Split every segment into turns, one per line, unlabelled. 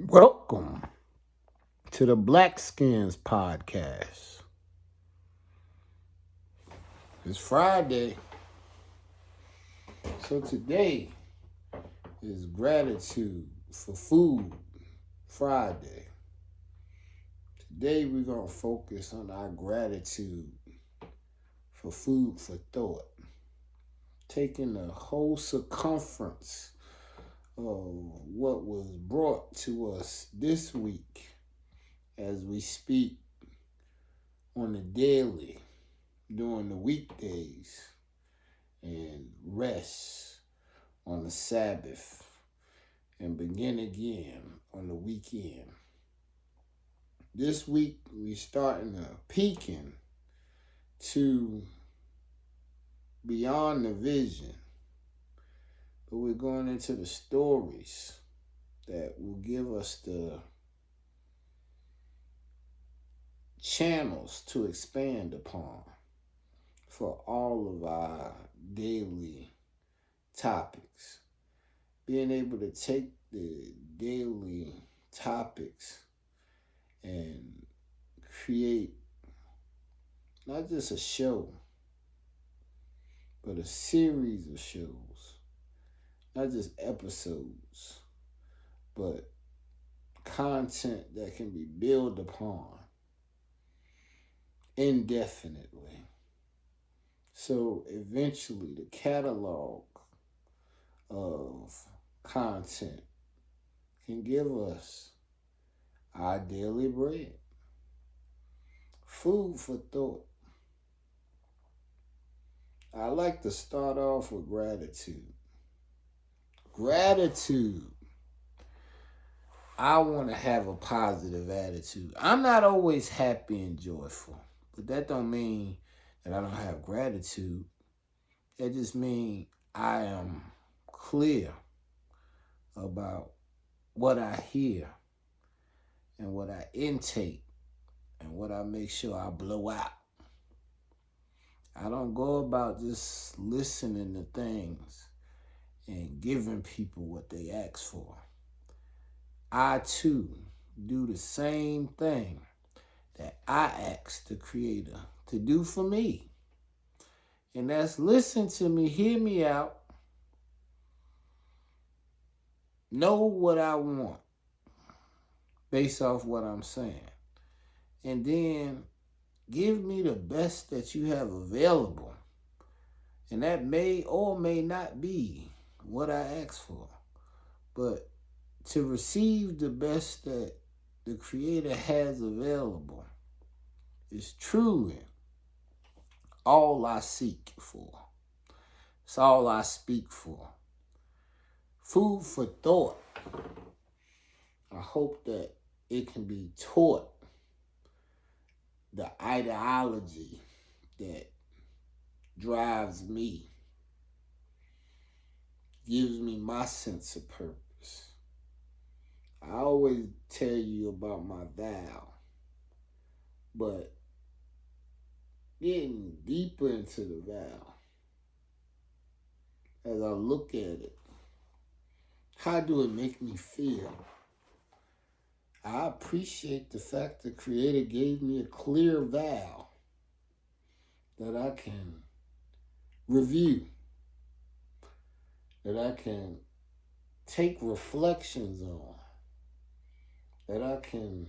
Welcome to the Blackskins podcast. It's Friday, so today is Gratitude for Food Friday. Today we're going to focus on our gratitude for food for thought, taking the whole circumference of what was brought to us this week as we speak on the daily, during the weekdays, and rest on the Sabbath, and begin again on the weekend. This week, we're starting to peeking to beyond the vision, but we're going into the stories that will give us the channels to expand upon for all of our daily topics. Being able to take the daily topics and create not just a show, but a series of shows. Not just episodes, but content that can be built upon indefinitely. So eventually the catalog of content can give us our daily bread. Food for thought. I like to start off with gratitude. Gratitude. I want to have a positive attitude. I'm not always happy and joyful, but that don't mean that I don't have gratitude. That just means I am clear about what I hear and what I intake and what I make sure I blow out. I don't go about just listening to things and giving people what they ask for. I too do the same thing that I ask the Creator to do for me. And that's listen to me, hear me out, know what I want based off what I'm saying. And then give me the best that you have available. And that may or may not be what I ask for. But to receive the best that the Creator has available is truly all I seek for. It's all I speak for. Food for thought. I hope that it can be taught the ideology that drives me, gives me my sense of purpose. I always tell you about my vow, but getting deeper into the vow, as I look at it, how do it make me feel? I appreciate the fact the Creator gave me a clear vow that I can review, that I can take reflections on, that I can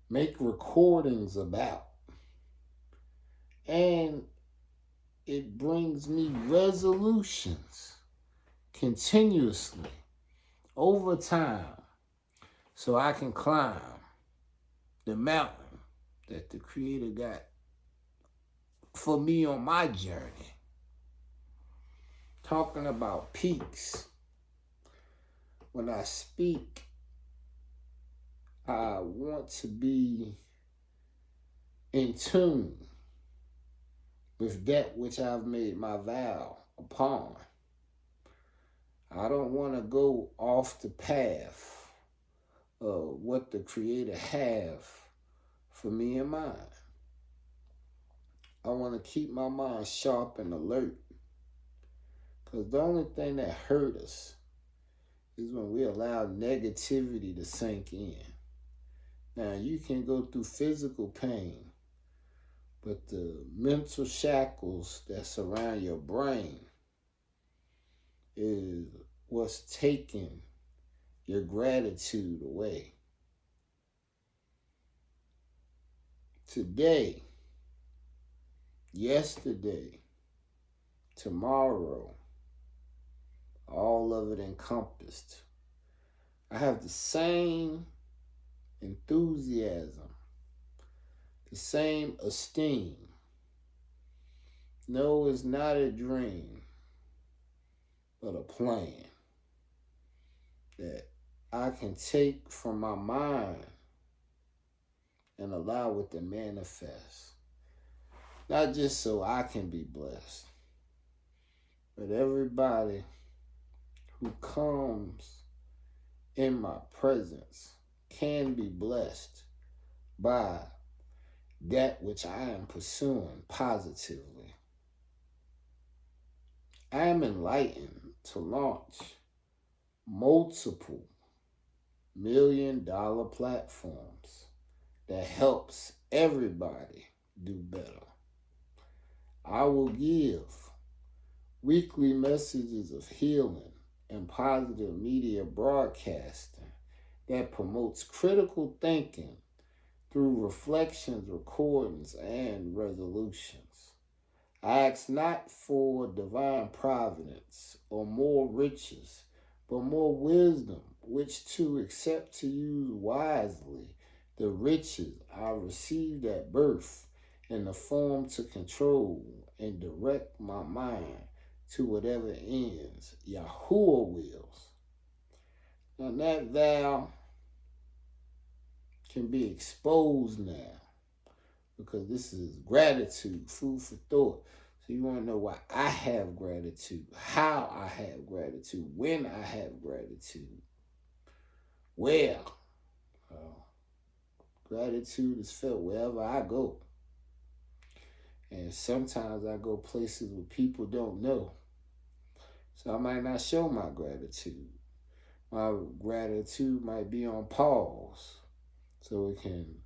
make recordings about. And it brings me resolutions continuously over time so I can climb the mountain that the Creator got for me on my journey. Talking about peaks. When I speak, I want to be in tune with that which I've made my vow upon. I don't want to go off the path of what the Creator have for me and mine. I want to keep my mind sharp and alert, because the only thing that hurt us is when we allow negativity to sink in. Now, you can go through physical pain, but the mental shackles that surround your brain is what's taking your gratitude away. Today, yesterday, tomorrow, all of it encompassed. I have the same enthusiasm, the same esteem. No, it's not a dream, but a plan that I can take from my mind and allow it to manifest. Not just so I can be blessed, but everybody who comes in my presence can be blessed by that which I am pursuing positively. I am enlightened to launch multiple $1,000,000 platforms that helps everybody do better. I will give weekly messages of healing and positive media broadcasting that promotes critical thinking through reflections, recordings, and resolutions. I ask not for divine providence or more riches, but more wisdom, which to accept to use wisely the riches I received at birth in the form to control and direct my mind to whatever ends YAHReal wills. Now that vow can be exposed now because this is gratitude, food for thought. So you want to know why I have gratitude, how I have gratitude, when I have gratitude. Well, gratitude is felt wherever I go. And sometimes I go places where people don't know. So I might not show my gratitude. My gratitude might be on pause so it can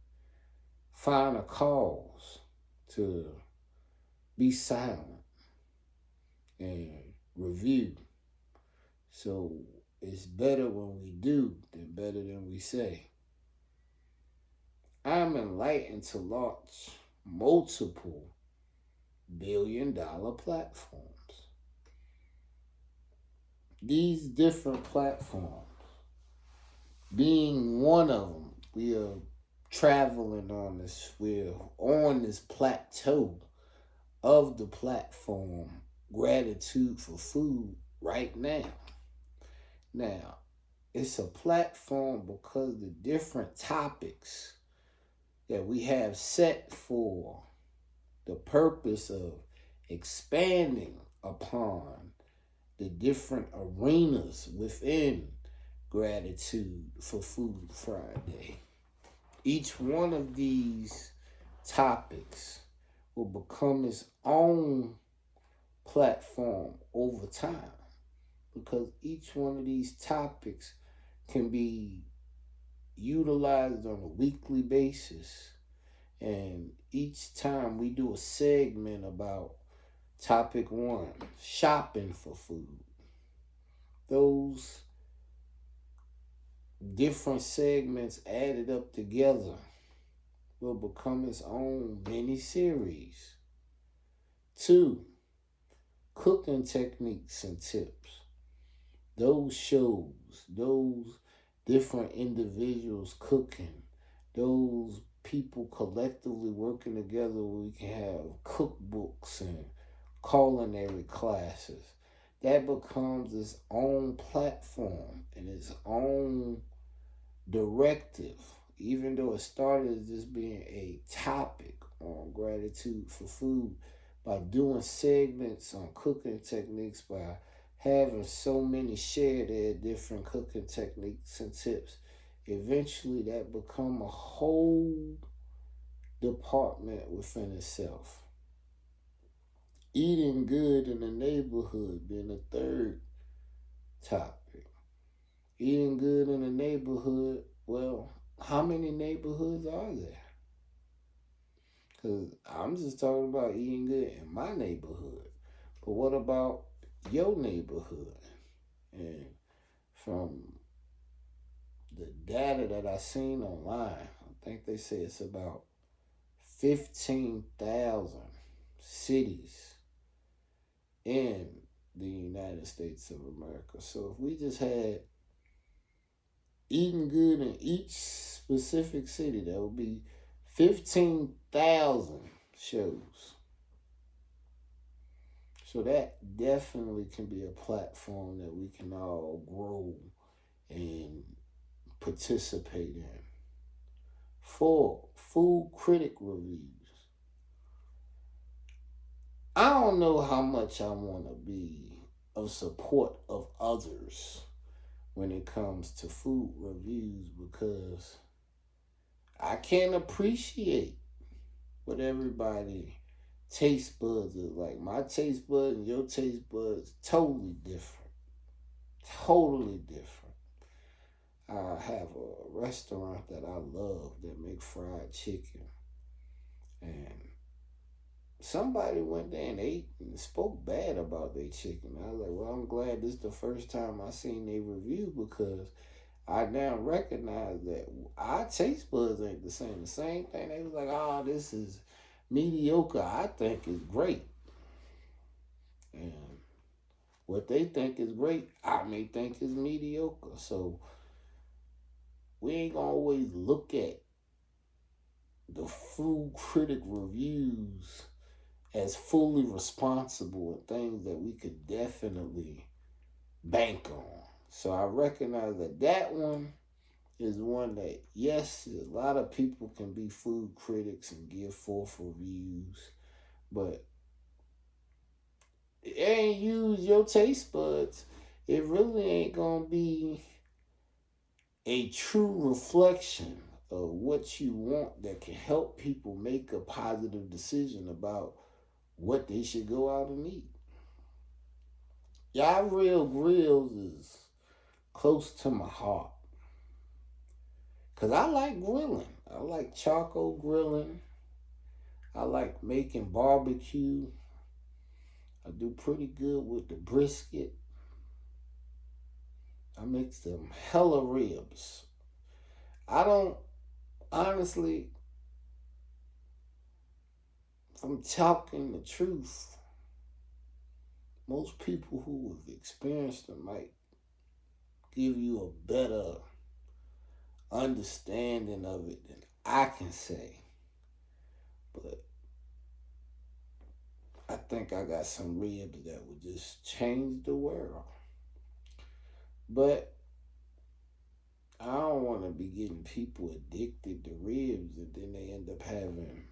find a cause to be silent and review. So it's better when we do than better than we say. I'm enlightened to launch multiple $1,000,000,000 platforms. These different platforms, being one of them, we are traveling on this, we're on this plateau of the platform Gratitude for Food right now. Now, it's a platform because the different topics that we have set for the purpose of expanding upon the different arenas within Gratitude for Food Friday. Each one of these topics will become its own platform over time because each one of these topics can be utilized on a weekly basis. And each time we do a segment about topic 1, shopping for food. Those different segments added up together will become its own mini-series. 2, cooking techniques and tips. Those shows, those different individuals cooking, those people collectively working together where we can have cookbooks and culinary classes. That becomes its own platform and its own directive, even though it started as just being a topic on Gratitude for Food. By doing segments on cooking techniques, by having so many share their different cooking techniques and tips, eventually that become a whole department within itself. Eating good in the neighborhood being a third topic. Eating good in a neighborhood, well, how many neighborhoods are there? Because I'm just talking about eating good in my neighborhood. But what about your neighborhood? And from the data that I seen online, I think they say it's about 15,000 cities in the United States of America. So if we just had eating good in each specific city, that would be 15,000 shows. So that definitely can be a platform that we can all grow and participate in. 4, food critic reviews. I don't know how much I want to be of support of others when it comes to food reviews, because I can't appreciate what everybody taste buds is like. My taste buds and your taste buds totally different. Totally different. I have a restaurant that I love that make fried chicken, and somebody went there and ate and spoke bad about their chicken. I was like, well, I'm glad this is the first time I seen their review, because I now recognize that our taste buds ain't the same. The same thing. They was like, oh, this is mediocre. I think is great. And what they think is great, I may think is mediocre. So we ain't gonna always look at the food critic reviews as fully responsible and things that we could definitely bank on. So I recognize that one is one that, yes, a lot of people can be food critics and give forth reviews, but it ain't use your taste buds. It really ain't gonna be a true reflection of what you want that can help people make a positive decision about what they should go out and eat. YAHReal grills is close to my heart, because I like grilling. I like charcoal grilling. I like making barbecue. I do pretty good with the brisket. I make some hella ribs. I don't, honestly, if I'm talking the truth, most people who have experienced it might give you a better understanding of it than I can say. But I think I got some ribs that would just change the world. But I don't want to be getting people addicted to ribs and then they end up having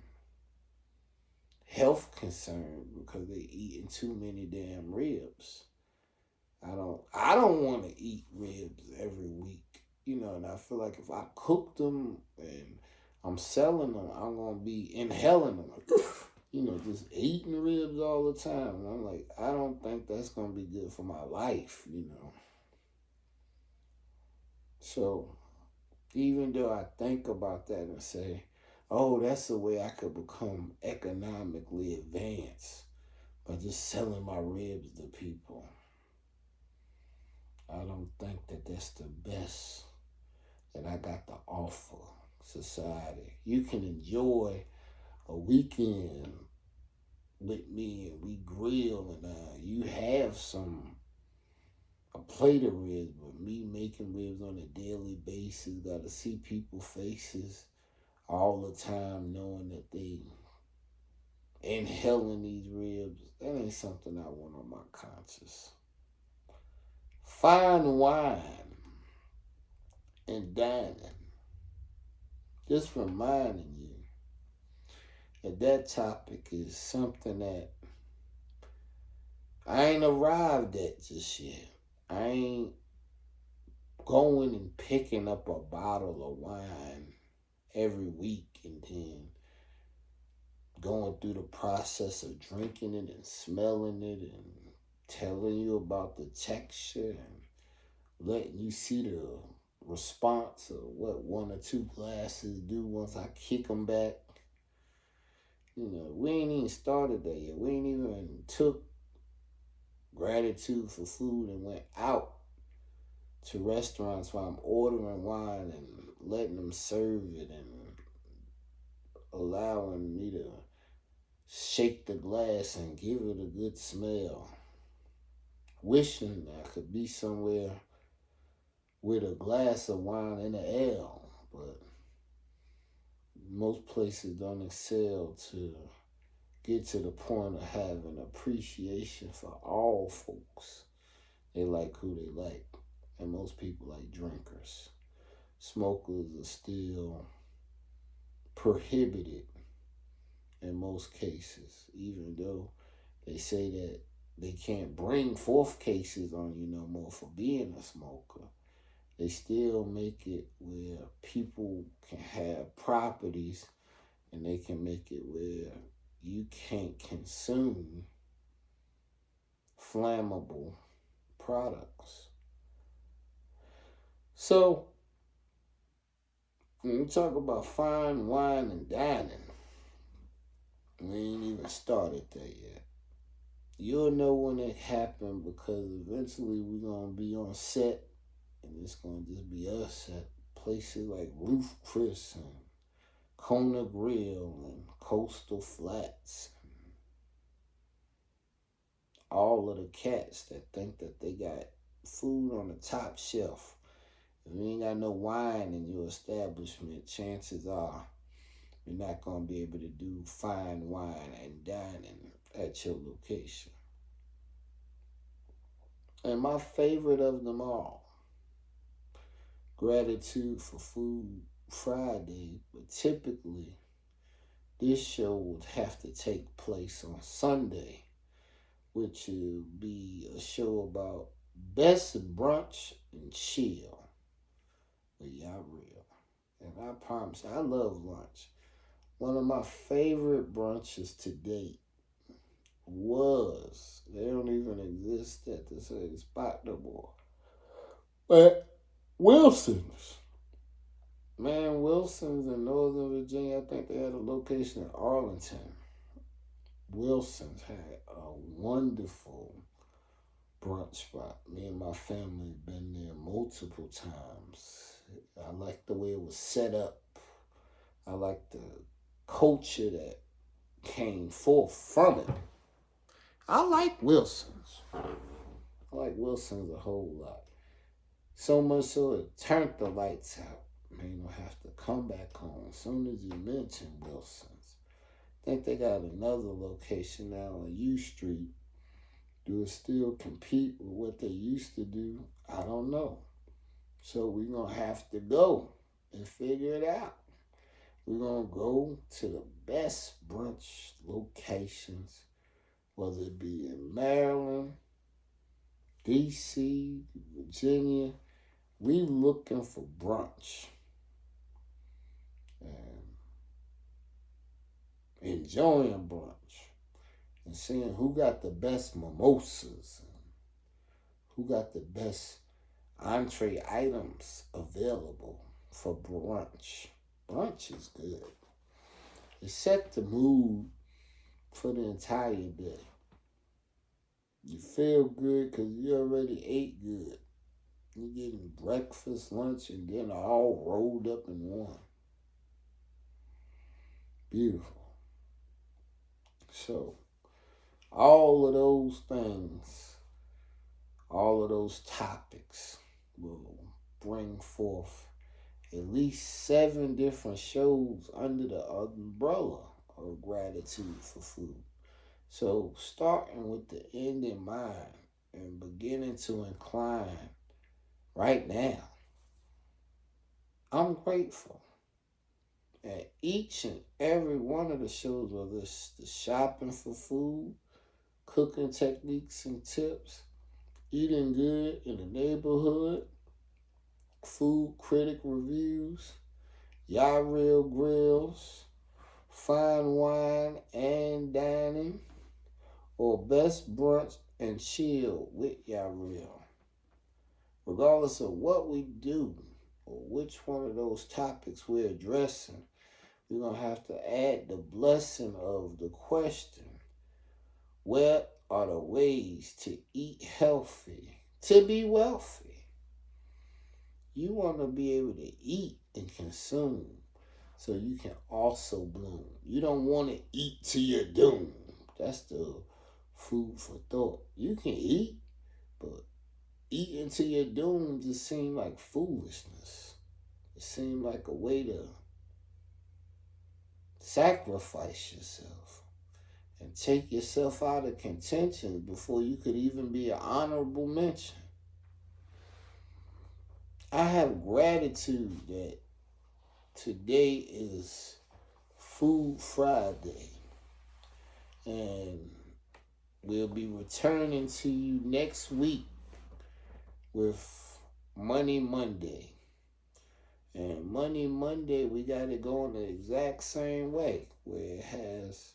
health concerns because they eating too many damn ribs. I don't want to eat ribs every week, and I feel like if I cook them and I'm selling them, I'm gonna be inhaling them, just eating ribs all the time. And I'm like, I don't think that's gonna be good for my life. So even though I think about that and say, oh, that's the way I could become economically advanced by just selling my ribs to people, I don't think that that's the best that I got to offer society. You can enjoy a weekend with me and we grill and you have a plate of ribs, but me making ribs on a daily basis, gotta see people's faces all the time knowing that they inhaling these ribs, that ain't something I want on my conscience. Fine wine and dining. Just reminding you that topic is something that I ain't arrived at just yet. I ain't going and picking up a bottle of wine every week and then going through the process of drinking it and smelling it and telling you about the texture and letting you see the response of what one or two glasses do once I kick them back. We ain't even started that yet. We ain't even took gratitude for food and went out to restaurants while I'm ordering wine and letting them serve it and allowing me to shake the glass and give it a good smell. Wishing I could be somewhere with a glass of wine and an ale, but most places don't excel to get to the point of having appreciation for all folks. They like who they like, and most people like drinkers. Smokers are still prohibited in most cases, even though they say that they can't bring forth cases on you no more for being a smoker. They still make it where people can have properties, and they can make it where you can't consume flammable products. So, when we talk about fine wine and dining, we ain't even started there yet. You'll know when it happened because eventually we're going to be on set and it's going to just be us at places like Roof Chris and Kona Grill and Coastal Flats. All of the cats that think that they got food on the top shelf. If you ain't got no wine in your establishment, chances are you're not going to be able to do fine wine and dining at your location. And my favorite of them all, Gratitude for Food Friday, but typically this show would have to take place on Sunday, which would be a show about best brunch and chill with YAHReal. And I promise you, I love lunch. One of my favorite brunches to date was, they don't even exist at the same spot no more, but Wilson's. Man, Wilson's in Northern Virginia, I think they had a location in Arlington. Wilson's had a wonderful brunch spot. Me and my family have been there multiple times. I like the way it was set up. I like the culture that came forth from it. I like Wilson's. I like Wilson's a whole lot. So much so it turned the lights out. Man, you don't have to come back home as soon as you mention Wilson's. I think they got another location now on U Street. Do it still compete with what they used to do? I don't know. So we're going to have to go and figure it out. We're going to go to the best brunch locations, whether it be in Maryland, D.C., Virginia. We looking for brunch. And enjoying brunch. And seeing who got the best mimosas. And who got the best entree items available for brunch. Brunch is good. It set the mood for the entire day. You feel good because you already ate good. You're getting breakfast, lunch, and dinner all rolled up in one. Beautiful. So, all of those things, all of those topics will bring forth at least 7 different shows under the umbrella of Gratitude for Food. So starting with the end in mind and beginning to incline right now, I'm grateful. And each and every one of the shows, whether it's the shopping for food, cooking techniques and tips, eating good in the neighborhood, food critic reviews, YAHReal grills, fine wine and dining, or best brunch and chill with YAHReal. regardless of what we do or which one of those topics we're addressing, we're going to have to add the blessing of the question, what are the ways to eat healthy, to be wealthy? You want to be able to eat and consume so you can also bloom. You don't want to eat to your doom. That's the food for thought. You can eat, but eating to your doom just seems like foolishness. It seems like a way to sacrifice yourself and take yourself out of contention before you could even be an honorable mention. I have gratitude that today is Food Friday, and we'll be returning to you next week with Money Monday. And Money Monday, we got it going the exact same way, where it has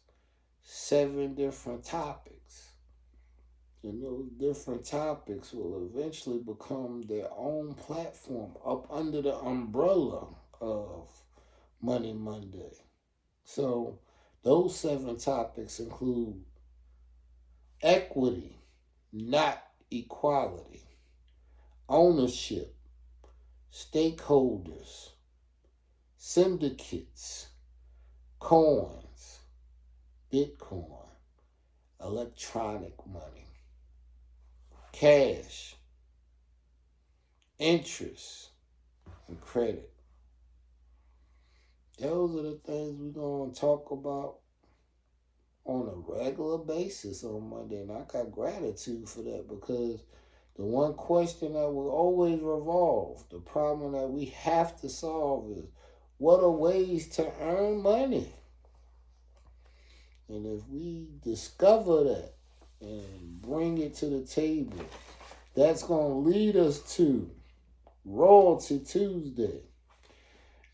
7 different topics. And those different topics will eventually become their own platform up under the umbrella of Money Monday. So those 7 topics include equity, not equality, ownership, stakeholders, syndicates, coins, Bitcoin, electronic money, cash, interest, and credit. Those are the things we're going to talk about on a regular basis on Monday. And I got gratitude for that, because the one question that will always revolve, the problem that we have to solve is, what are ways to earn money? And if we discover that and bring it to the table, that's going to lead us to Royalty Tuesday.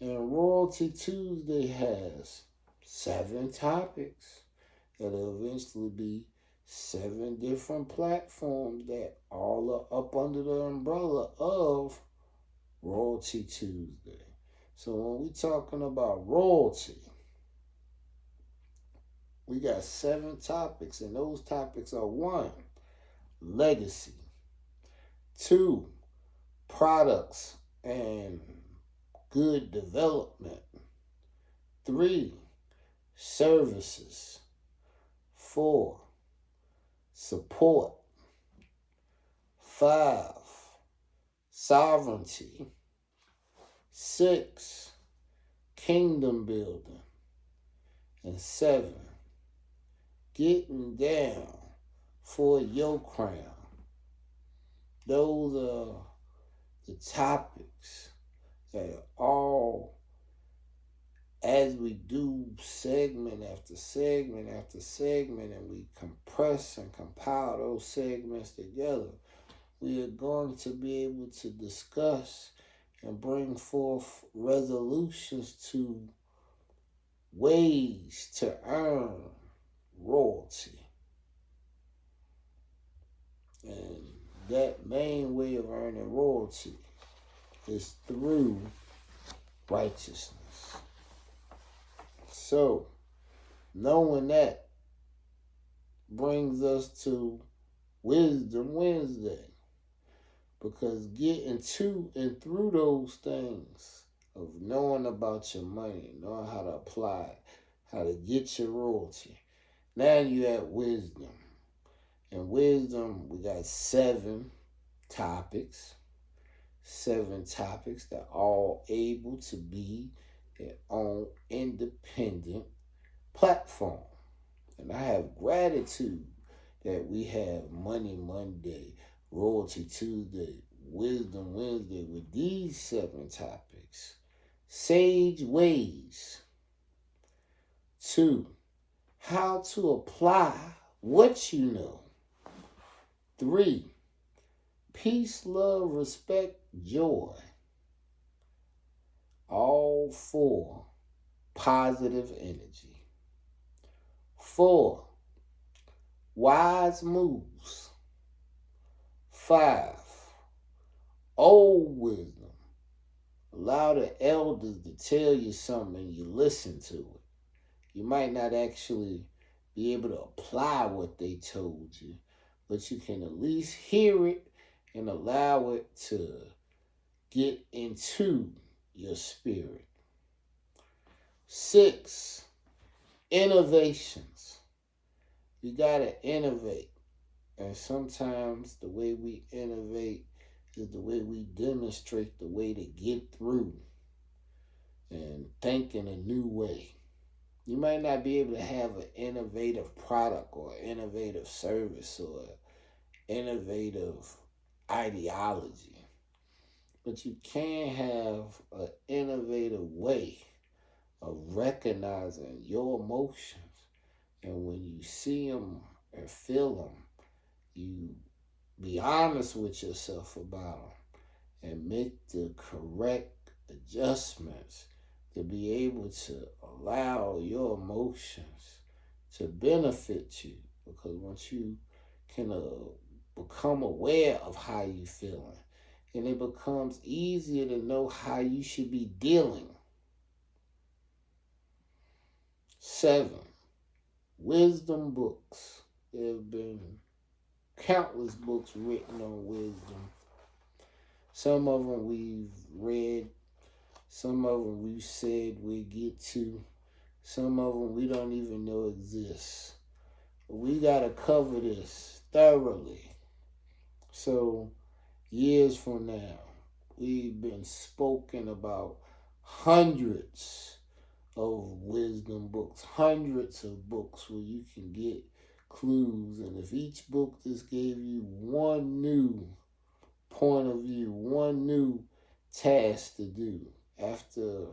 And Royalty Tuesday has 7 topics. It'll eventually be 7 different platforms that all are up under the umbrella of Royalty Tuesday. So when we're talking about royalty, we got 7 topics, and those topics are: 1, legacy; 2, products and good development; 3, services; 4, support; 5, sovereignty; 6, kingdom building; and 7, getting down for your crown. Those are the topics that all, as we do segment after segment after segment, and we compress and compile those segments together, we are going to be able to discuss and bring forth resolutions to ways to earn royalty. And that main way of earning royalty is through righteousness. So, knowing that brings us to Wisdom Wednesday, because getting to and through those things of knowing about your money, knowing how to apply it, how to get your royalty, now you have wisdom. And wisdom, we got 7 topics. 7 topics that are all able to be their own independent platform. And I have gratitude that we have Money Monday, Royalty Tuesday, Wisdom Wednesday with these 7 topics. Sage ways. 2, how to apply what you know. 3, peace, love, respect, joy. All 4, positive energy. 4, wise moves. 5, old wisdom. Allow the elders to tell you something and you listen to it. You might not actually be able to apply what they told you, but you can at least hear it and allow it to get into your spirit. 6, innovations. You gotta innovate. And sometimes the way we innovate is the way we demonstrate the way to get through and think in a new way. You might not be able to have an innovative product or innovative service or innovative ideology, but you can have an innovative way of recognizing your emotions. And when you see them and feel them, you be honest with yourself about them and make the correct adjustments to be able to allow your emotions to benefit you. Because once you can become aware of how you feeling, and it becomes easier to know how you should be dealing. 7, wisdom books. There have been countless books written on wisdom. Some of them we've read. Some of them we've said we get to. Some of them we don't even know exist. But we got to cover this thoroughly. So years from now, we've been spoken about hundreds of wisdom books, hundreds of books where you can get clues. And if each book just gave you one new point of view, one new task to do, after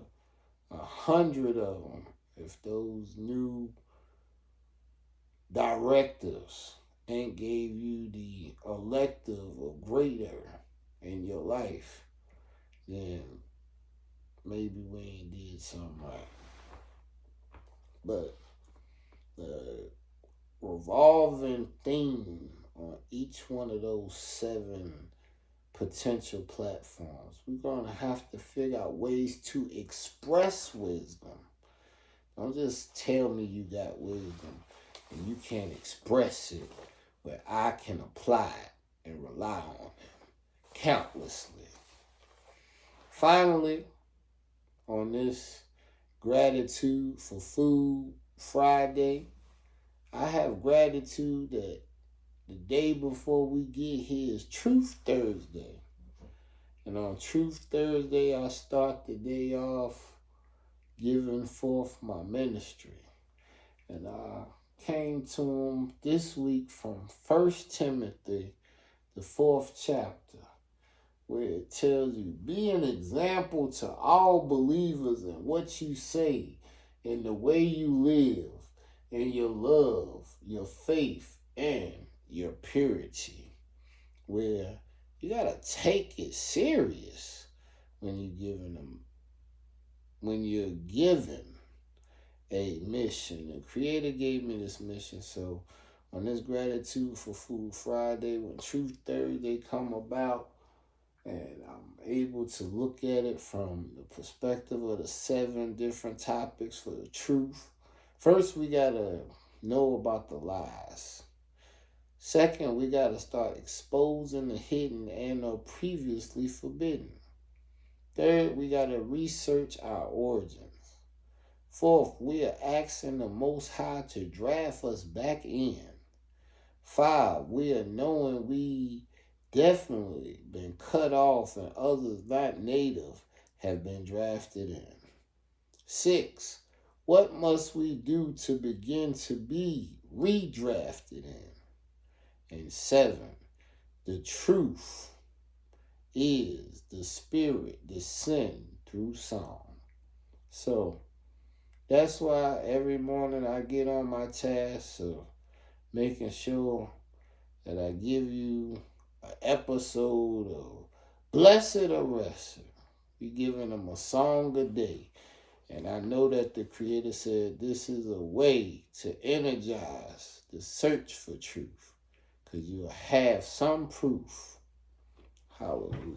100 of them, if those new directives ain't gave you the elective or greater in your life, then maybe we ain't did something right. But the revolving theme on each one of those 7 potential platforms, we're going to have to figure out ways to express wisdom. Don't just tell me you got wisdom and you can't express it, where I can apply it and rely on it countlessly. Finally, on this Gratitude for Food Friday, I have gratitude that the day before we get here is Truth Thursday. And on Truth Thursday, I start the day off giving forth my ministry. And I came to him this week from 1 Timothy, the 4th chapter, where it tells you, be an example to all believers in what you say, in the way you live, in your love, your faith, and your purity. Where you gotta take it serious when you're given a mission. The Creator gave me this mission, so on this Gratitude for Food Friday, when Truth Thursday come about, and I'm able to look at it from the perspective of the 7 different topics for the truth. First, we gotta know about the lies. Second, we gotta start exposing the hidden and or previously forbidden. Third, we gotta research our origins. Fourth, we are asking the Most High to draft us back in. 5, we are knowing we definitely been cut off and others not native have been drafted in. 6, what must we do to begin to be redrafted in? And 7, the truth is the Spirit descend through song. So that's why every morning I get on my task of making sure that I give you an episode of Blessed Arrested. We giving them a song a day. And I know that the Creator said this is a way to energize the search for truth, because you'll have some proof. Hallelujah.